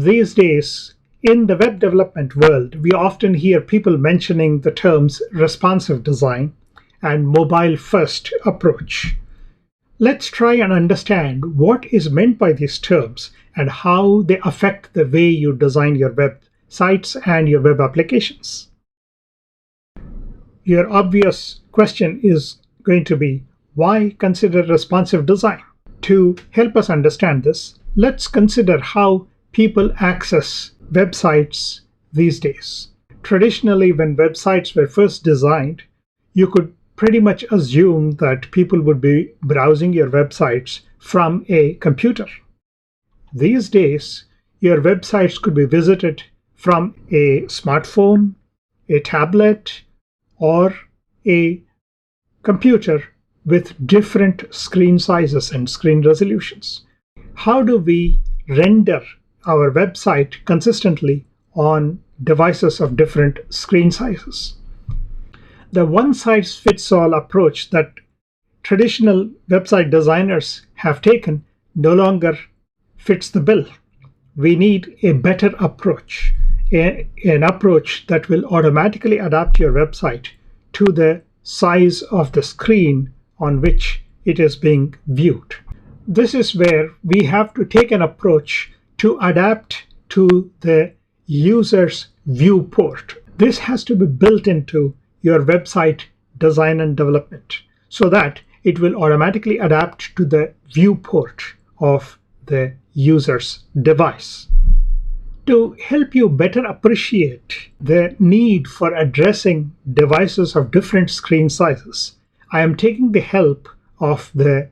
These days, in the web development world, we often hear people mentioning the terms responsive design and mobile-first approach. Let's try and understand what is meant by these terms and how they affect the way you design your websites and your web applications. Your obvious question is going to be, why consider responsive design? To help us understand this, let's consider how people access websites these days. Traditionally, when websites were first designed, you could pretty much assume that people would be browsing your websites from a computer. These days, your websites could be visited from a smartphone, a tablet, or a computer with different screen sizes and screen resolutions. How do we render our website consistently on devices of different screen sizes? The one-size-fits-all approach that traditional website designers have taken no longer fits the bill. We need a better approach, an approach that will automatically adapt your website to the size of the screen on which it is being viewed. This is where we have to take an approach to adapt to the user's viewport. This has to be built into your website design and development so that it will automatically adapt to the viewport of the user's device. To help you better appreciate the need for addressing devices of different screen sizes, I am taking the help of the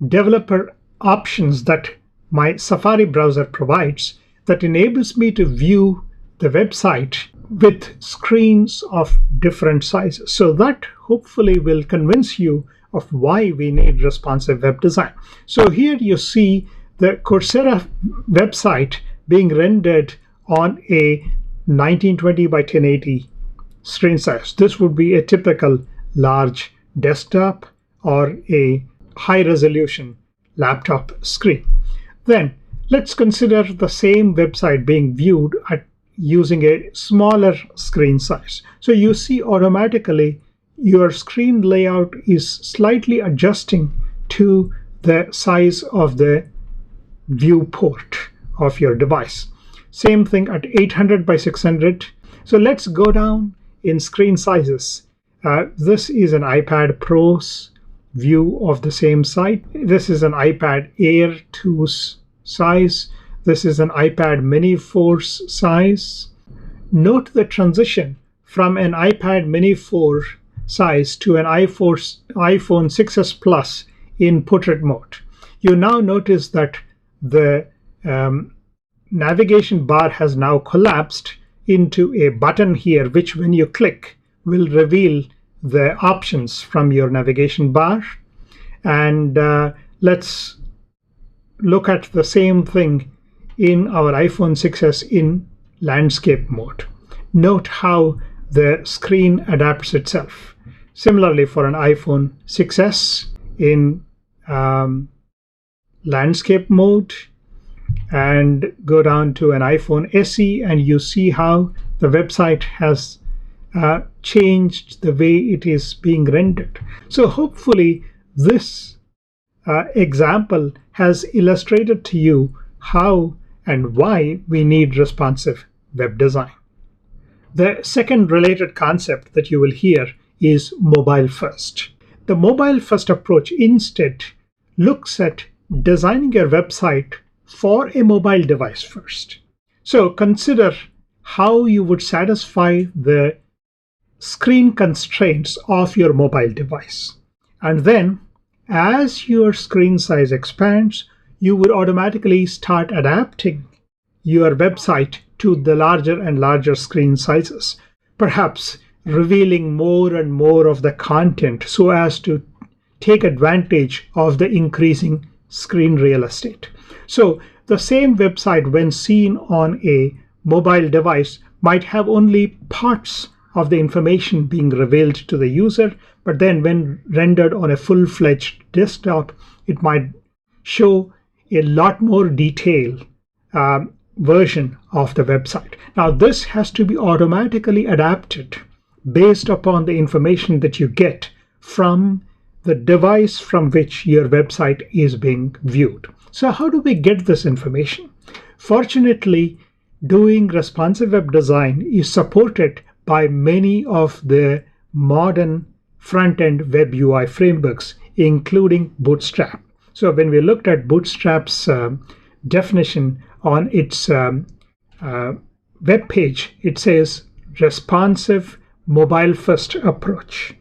developer options that my Safari browser provides that enables me to view the website with screens of different sizes. So that hopefully will convince you of why we need responsive web design. So here you see the Coursera website being rendered on a 1920 by 1080 screen size. This would be a typical large desktop or a high resolution laptop screen. Then let's consider the same website being viewed using a smaller screen size. So you see automatically your screen layout is slightly adjusting to the size of the viewport of your device. Same thing at 800 by 600. So let's go down in screen sizes. This is an iPad Pro's view of the same site. This is an iPad Air 2's size. This is an iPad Mini 4's size. Note the transition from an iPad Mini 4 size to an iPhone 6s Plus in portrait mode. You now notice that the navigation bar has now collapsed into a button here, which when you click will reveal the options from your navigation bar. And let's look at the same thing in our iPhone 6s in landscape mode. Note how the screen adapts itself. Similarly, for an iPhone 6s in landscape mode, and go down to an iPhone SE, and you see how the website has changed the way it is being rendered. So hopefully this example has illustrated to you how and why we need responsive web design. The second related concept that you will hear is mobile first. The mobile first approach instead looks at designing your website for a mobile device first. So consider how you would satisfy the screen constraints of your mobile device. And then as your screen size expands, you would automatically start adapting your website to the larger and larger screen sizes, perhaps revealing more and more of the content so as to take advantage of the increasing screen real estate. So the same website, when seen on a mobile device, might have only parts of the information being revealed to the user, but then when rendered on a full-fledged desktop, it might show a lot more detail version of the website. Now, this has to be automatically adapted based upon the information that you get from the device from which your website is being viewed. So how do we get this information? Fortunately, doing responsive web design is supported by many of the modern front-end web UI frameworks, including Bootstrap. So when we looked at Bootstrap's definition on its web page, it says responsive mobile-first approach.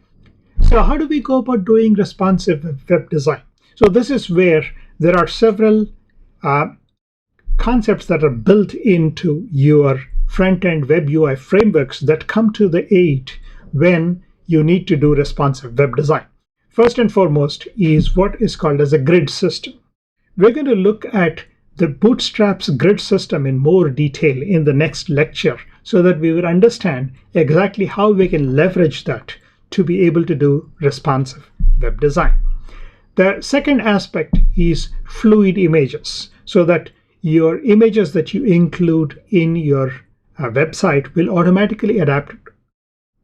So how do we go about doing responsive web design? So this is where there are several concepts that are built into your front-end web UI frameworks that come to the aid when you need to do responsive web design. First and foremost is what is called as a grid system. We're going to look at the Bootstrap's grid system in more detail in the next lecture so that we will understand exactly how we can leverage that to be able to do responsive web design. The second aspect is fluid images, so that your images that you include in your website will automatically adapt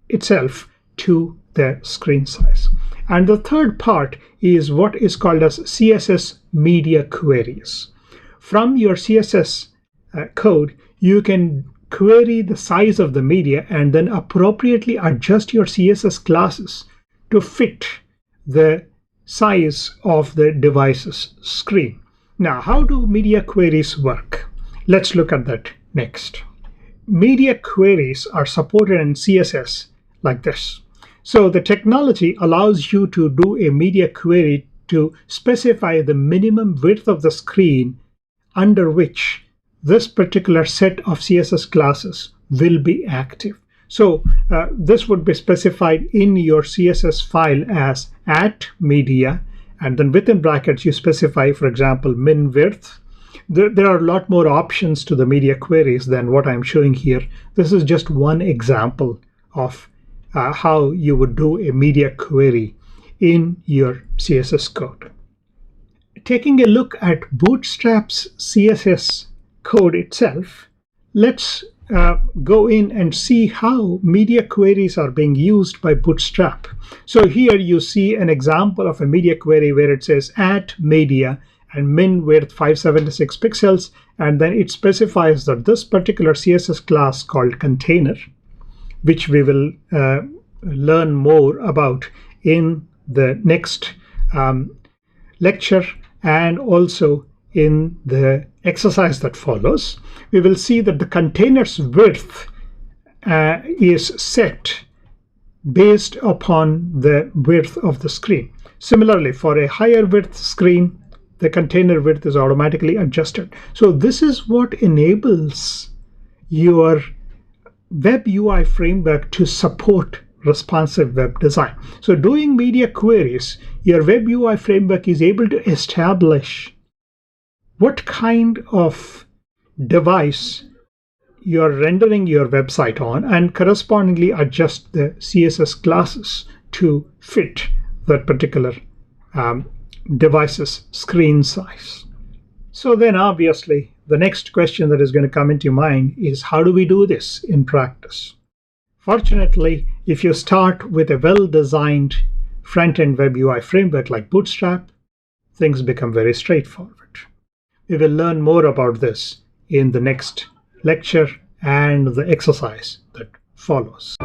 itself to the screen size. And the third part is what is called as CSS media queries. From your CSS code, you can query the size of the media and then appropriately adjust your CSS classes to fit the size of the device's screen. Now, how do media queries work? Let's look at that next. Media queries are supported in CSS like this. So the technology allows you to do a media query to specify the minimum width of the screen under which this particular set of CSS classes will be active. So this would be specified in your CSS file as @media, and then within brackets you specify, for example, min width. There are a lot more options to the media queries than what I'm showing here. This is just one example of how you would do a media query in your CSS code. Taking a look at Bootstrap's CSS code itself, let's go in and see how media queries are being used by Bootstrap. So here you see an example of a media query where it says @media and min width 576 pixels, and then it specifies that this particular CSS class called container, which we will learn more about in the next lecture and also in the exercise that follows, we will see that the container's width is set based upon the width of the screen. Similarly, for a higher width screen, the container width is automatically adjusted. So this is what enables your web UI framework to support responsive web design. So doing media queries, your web UI framework is able to establish what kind of device you're rendering your website on and correspondingly adjust the CSS classes to fit that particular device's screen size. So then obviously the next question that is going to come into your mind is, how do we do this in practice? Fortunately, if you start with a well-designed front-end web UI framework like Bootstrap, things become very straightforward. We will learn more about this in the next lecture and the exercise that follows.